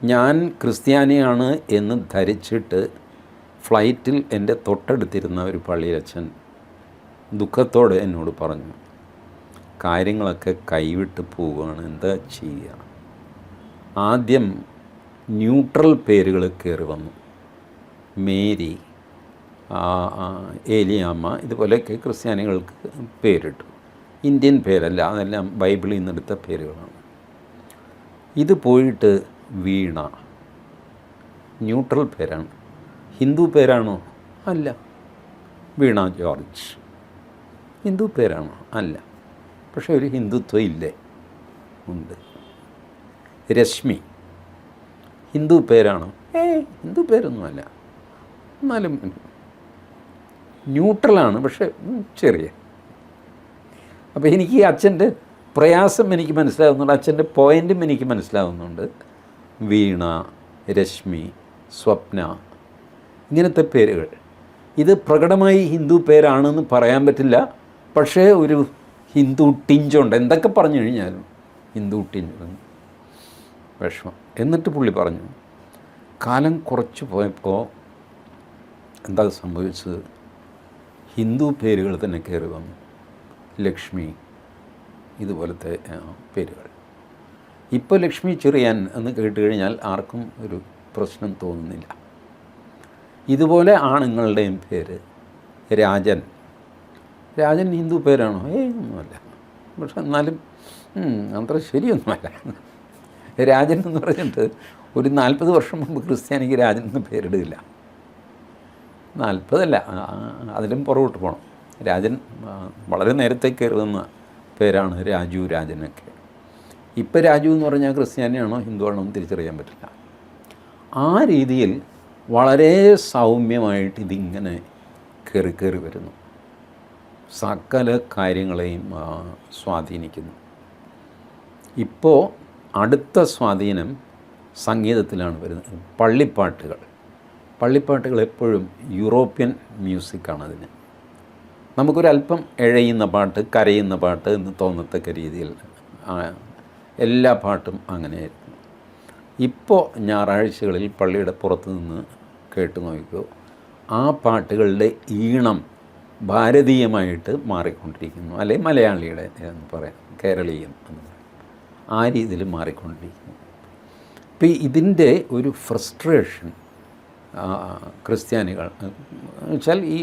ഞാൻ ക്രിസ്ത്യാനിയാണ് എന്ന് ധരിച്ചിട്ട് ഫ്ലൈറ്റിൽ എൻ്റെ തൊട്ടടുത്തിരുന്ന ഒരു പള്ളിയച്ഛൻ ദുഃഖത്തോടെ എന്നോട് പറഞ്ഞു, കാര്യങ്ങളൊക്കെ കൈവിട്ട് പോവുകയാണ്, എന്താ ചെയ്യുക? ആദ്യം ന്യൂട്രൽ പേരുകൾ കയറി വന്നു. മേരി, ഏലിയാമ്മ, ഇതുപോലെയൊക്കെ ക്രിസ്ത്യാനികൾക്ക് പേരിട്ടു. ഇന്ത്യൻ പേരല്ല, അതെല്ലാം ബൈബിളിൽ നിന്നെടുത്ത പേരുകളാണ്. ഇത് പോയിട്ട് വീണ, ന്യൂട്രൽ പേരാണ്. ഹിന്ദു പേരാണോ? അല്ല. വീണ ജോർജ് ഹിന്ദു പേരാണോ? അല്ല. പക്ഷേ ഒരു ഹിന്ദുത്വം ഇല്ലേ? ഉണ്ട്. രശ്മി ഹിന്ദു പേരാണോ? ഹിന്ദു പേരൊന്നുമല്ല, എന്നാലും ന്യൂട്രലാണ്, പക്ഷേ ചെറിയ. അപ്പോൾ എനിക്ക് ഈ അച്ഛൻ്റെ പ്രയാസം എനിക്ക് മനസ്സിലാകുന്നുണ്ട്, അച്ഛൻ്റെ പോയിൻറ്റും എനിക്ക് മനസ്സിലാകുന്നുണ്ട്. വീണ, രശ്മി, സ്വപ്ന, ഇങ്ങനത്തെ പേരുകൾ ഇത് പ്രകടമായി ഹിന്ദു പേരാണെന്ന് പറയാൻ പറ്റില്ല, പക്ഷേ ഒരു ഹിന്ദു ടിഞ്ചുണ്ട്. എന്തൊക്കെ പറഞ്ഞു കഴിഞ്ഞാലും ഹിന്ദു ടിഞ്ച് വിഷമം. എന്നിട്ട് പുള്ളി പറഞ്ഞു, കാലം കുറച്ച് പോയപ്പോൾ എന്താ സംഭവിച്ചത്? ഹിന്ദു പേരുകൾ തന്നെ കയറി വന്നു. ലക്ഷ്മി, ഇതുപോലത്തെ പേരുകൾ. ഇപ്പോൾ ലക്ഷ്മി ചെറിയാൻ എന്ന് കേട്ട് കഴിഞ്ഞാൽ ആർക്കും ഒരു പ്രശ്നം തോന്നുന്നില്ല. ഇതുപോലെ ആണുങ്ങളുടെയും പേര് രാജൻ. രാജൻ ഹിന്ദു പേരാണോ? ഒന്നുമല്ല, പക്ഷെ എന്നാലും അത്ര ശരിയൊന്നുമല്ല. രാജൻ എന്ന് പറഞ്ഞിട്ട് ഒരു 40 വർഷം മുമ്പ് ക്രിസ്ത്യാനിക്ക് രാജൻ എന്ന് പേരിടില്ല. 40 അല്ല, അതിലും പുറകോട്ട് പോകണം. രാജൻ വളരെ നേരത്തെ കയറുന്ന പേരാണ് രാജു, രാജനൊക്കെ. ഇപ്പം രാജു എന്ന് പറഞ്ഞാൽ ക്രിസ്ത്യാനിയാണോ ഹിന്ദുവാണോ എന്ന് തിരിച്ചറിയാൻ പറ്റില്ല. ആ രീതിയിൽ വളരെ സൗമ്യമായിട്ട് ഇതിങ്ങനെ കയറി വരുന്നു, സകല കാര്യങ്ങളെയും സ്വാധീനിക്കുന്നു. ഇപ്പോൾ അടുത്ത സ്വാധീനം സംഗീതത്തിലാണ് വരുന്നത്. പള്ളിപ്പാട്ടുകൾ എപ്പോഴും യൂറോപ്യൻ മ്യൂസിക്കാണ്. അതിന് നമുക്കൊരല്പം ഇഴയുന്ന പാട്ട്, കരയുന്ന പാട്ട് എന്ന് തോന്നത്തക്ക രീതിയിൽ എല്ലാ പാട്ടും അങ്ങനെയായിരുന്നു. ഇപ്പോൾ ഞായറാഴ്ചകളിൽ പള്ളിയുടെ പുറത്ത് നിന്ന് കേട്ട് നോക്കിക്കോ, ആ പാട്ടുകളുടെ ഈണം ഭാരതീയമായിട്ട് മാറിക്കൊണ്ടിരിക്കുന്നു, അല്ലെങ്കിൽ മലയാളിയുടെ എന്ന് പറയാം, കേരളീയം എന്ന് പറയാം, ആ രീതിയിൽ മാറിക്കൊണ്ടിരിക്കുന്നു. ഇപ്പം ഇതിൻ്റെ ഒരു ഫ്രസ്ട്രേഷൻ ക്രിസ്ത്യാനികൾ വെച്ചാൽ ഈ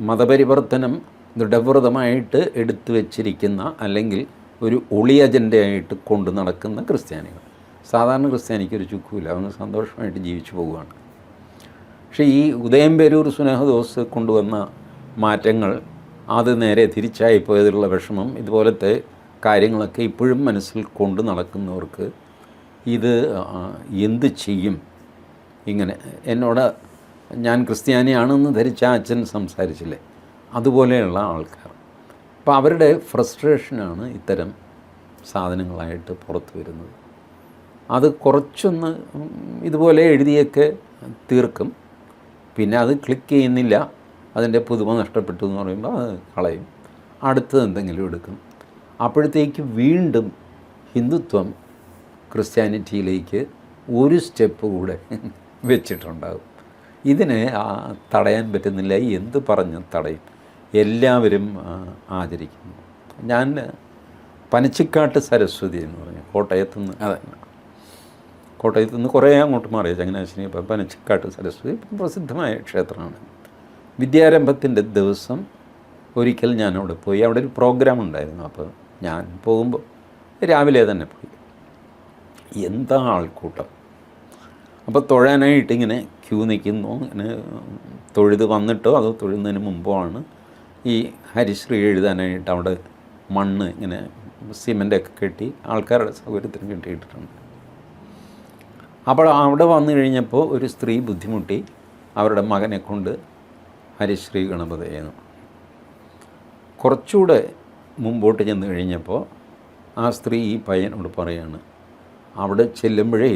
മതപരിവർത്തനം ദൃഢവ്രതമായിട്ട് എടുത്തു വച്ചിരിക്കുന്ന, അല്ലെങ്കിൽ ഒരു ഒളി അജണ്ടയായിട്ട് കൊണ്ട് നടക്കുന്ന ക്രിസ്ത്യാനികൾ. സാധാരണ ക്രിസ്ത്യാനിക്ക് ഒരു ചുക്കുമില്ല, അവന് സന്തോഷമായിട്ട് ജീവിച്ചു പോവുകയാണ്. പക്ഷേ ഈ ഉദയംപേരൂർ സുനഹദോസ് കൊണ്ടുവന്ന മാറ്റങ്ങൾ, അത് നേരെ തിരിച്ചായി പോയതിലുള്ള വിഷമം, ഇതുപോലത്തെ കാര്യങ്ങളൊക്കെ ഇപ്പോഴും മനസ്സിൽ കൊണ്ട് നടക്കുന്നവർക്ക് ഇത് എന്ത് ചെയ്യും? ഇങ്ങനെ എന്നോട് ഞാൻ ക്രിസ്ത്യാനിയാണെന്ന് ധരിച്ച അച്ഛൻ സംസാരിച്ചില്ലേ, അതുപോലെയുള്ള ആൾക്കാർ. അപ്പോൾ അവരുടെ ഫ്രസ്ട്രേഷനാണ് ഇത്തരം സാധനങ്ങളായിട്ട് പുറത്തു വരുന്നത്. അത് കുറച്ചൊന്ന് ഇതുപോലെ എഴുതിയൊക്കെ തീർക്കും, പിന്നെ അത് ക്ലിക്ക് ചെയ്യുന്നില്ല, അതിൻ്റെ പുതുമ നഷ്ടപ്പെട്ടു എന്ന് പറയുമ്പോൾ അത് കളയും, അടുത്തത് എന്തെങ്കിലും എടുക്കും. അപ്പോഴത്തേക്ക് വീണ്ടും ഹിന്ദുത്വം ക്രിസ്ത്യാനിറ്റിയിലേക്ക് ഒരു സ്റ്റെപ്പ് കൂടെ വെച്ചിട്ടുണ്ടാകും. ഇതിനെ തടയാൻ പറ്റുന്നില്ല. എന്ത് പറഞ്ഞ് തടയും? എല്ലാവരും ആചരിക്കുന്നു. ഞാൻ പനച്ചിക്കാട്ട് സരസ്വതി എന്ന് പറഞ്ഞു, കോട്ടയത്ത് നിന്ന് കുറേ അങ്ങോട്ട് മാറിയ ചങ്ങനാശ്ശേരി. ഇപ്പം പനച്ചിക്കാട്ട് സരസ്വതി പ്രസിദ്ധമായ ക്ഷേത്രമാണ്. വിദ്യാരംഭത്തിൻ്റെ ദിവസം ഒരിക്കൽ ഞാൻ അവിടെ പോയി. അവിടെ ഒരു പ്രോഗ്രാം ഉണ്ടായിരുന്നു. അപ്പോൾ ഞാൻ പോകുമ്പോൾ രാവിലെ തന്നെ പോയി. എന്താ ആൾക്കൂട്ടം! അപ്പോൾ തൊഴാനായിട്ട് ഇങ്ങനെ ക്യൂ നിൽക്കുന്നു. ഇങ്ങനെ തൊഴുത് വന്നിട്ടോ അതോ തൊഴുന്നതിന് മുമ്പോ ആണ് ഈ ഹരിശ്രീ എഴുതാനായിട്ട് അവിടെ മണ്ണ് ഇങ്ങനെ സിമൻ്റൊക്കെ കെട്ടി ആൾക്കാരുടെ സൗകര്യത്തിന് കെട്ടിയിട്ടിട്ടുണ്ട്. അപ്പോൾ അവിടെ വന്നു കഴിഞ്ഞപ്പോൾ ഒരു സ്ത്രീ ബുദ്ധിമുട്ടി അവരുടെ മകനെ കൊണ്ട് ഹരിശ്രീ ഗണപതയെന്ന്. കുറച്ചുകൂടെ മുമ്പോട്ട് ചെന്ന് കഴിഞ്ഞപ്പോൾ ആ സ്ത്രീ ഈ പയ്യനോട് പറയാണ്, അവിടെ ചെല്ലുമ്പോഴേ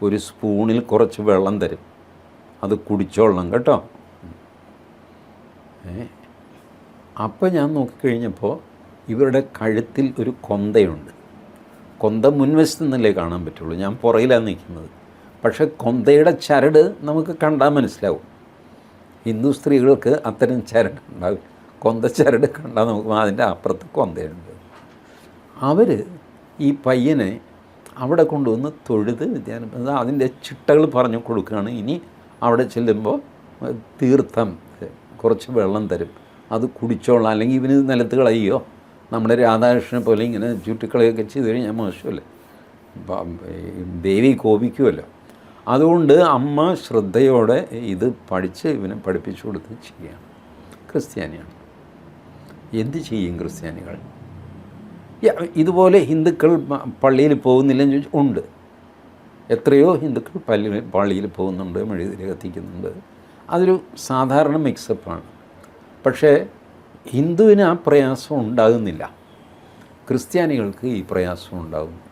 ഒരു സ്പൂണിൽ കുറച്ച് വെള്ളം തരും, അത് കുടിച്ചോളണം കേട്ടോ. അപ്പോൾ ഞാൻ നോക്കിക്കഴിഞ്ഞപ്പോൾ ഇവരുടെ കഴുത്തിൽ ഒരു കൊന്തയുണ്ട്. കൊന്ത മുൻവശത്ത് നിന്നല്ലേ കാണാൻ പറ്റുള്ളൂ, ഞാൻ പുറകിലാണ് നിൽക്കുന്നത്. പക്ഷേ കൊന്തയുടെ ചരട് നമുക്ക് കണ്ടാൽ മനസ്സിലാവും. ഹിന്ദു സ്ത്രീകൾക്ക് അത്തരം ചരട് ഉണ്ടാവും. കൊന്ത ചരട് കണ്ടാൽ നമുക്ക് അതിൻ്റെ അപ്പുറത്ത് കൊന്തയുണ്ട്. അവർ ഈ പയ്യനെ അവിടെ കൊണ്ടുവന്ന് തൊഴുത് വിദ്യാരംഭം അതിൻ്റെ ചിട്ടകൾ പറഞ്ഞു കൊടുക്കുകയാണ്. ഇനി അവിടെ ചെല്ലുമ്പോൾ തീർത്ഥം കുറച്ച് വെള്ളം തരും, അത് കുടിച്ചോളാം, അല്ലെങ്കിൽ ഇവന് നിലത്ത് കളയോ. നമ്മുടെ രാധാകൃഷ്ണനെ പോലെ ഇങ്ങനെ ചുറ്റിക്കളയൊക്കെ ചെയ്ത് കഴിഞ്ഞാൽ മോശമല്ലേ, ദേവി കോപിക്കുമല്ലോ. അതുകൊണ്ട് അമ്മ ശ്രദ്ധയോടെ ഇത് പഠിച്ച് ഇവനെ പഠിപ്പിച്ചു കൊടുത്ത് ചെയ്യുകയാണ്. ക്രിസ്ത്യാനിയാണ്. എന്ത് ചെയ്യും ക്രിസ്ത്യാനികൾ? ഇതുപോലെ ഹിന്ദുക്കൾ പള്ളിയിൽ പോകുന്നില്ലെന്ന് ചോദിച്ചാൽ ഉണ്ട്. എത്രയോ ഹിന്ദുക്കൾ പള്ളിയിൽ പോകുന്നുണ്ട്, മെഴുകുതിരി കത്തിക്കുന്നുണ്ട്. അതൊരു സാധാരണ മിക്സപ്പാണ്. പക്ഷേ ഹിന്ദുവിന് ആ പ്രയാസം ഉണ്ടാകുന്നില്ല, ക്രിസ്ത്യാനികൾക്ക് ഈ പ്രയാസം ഉണ്ടാകുന്നു.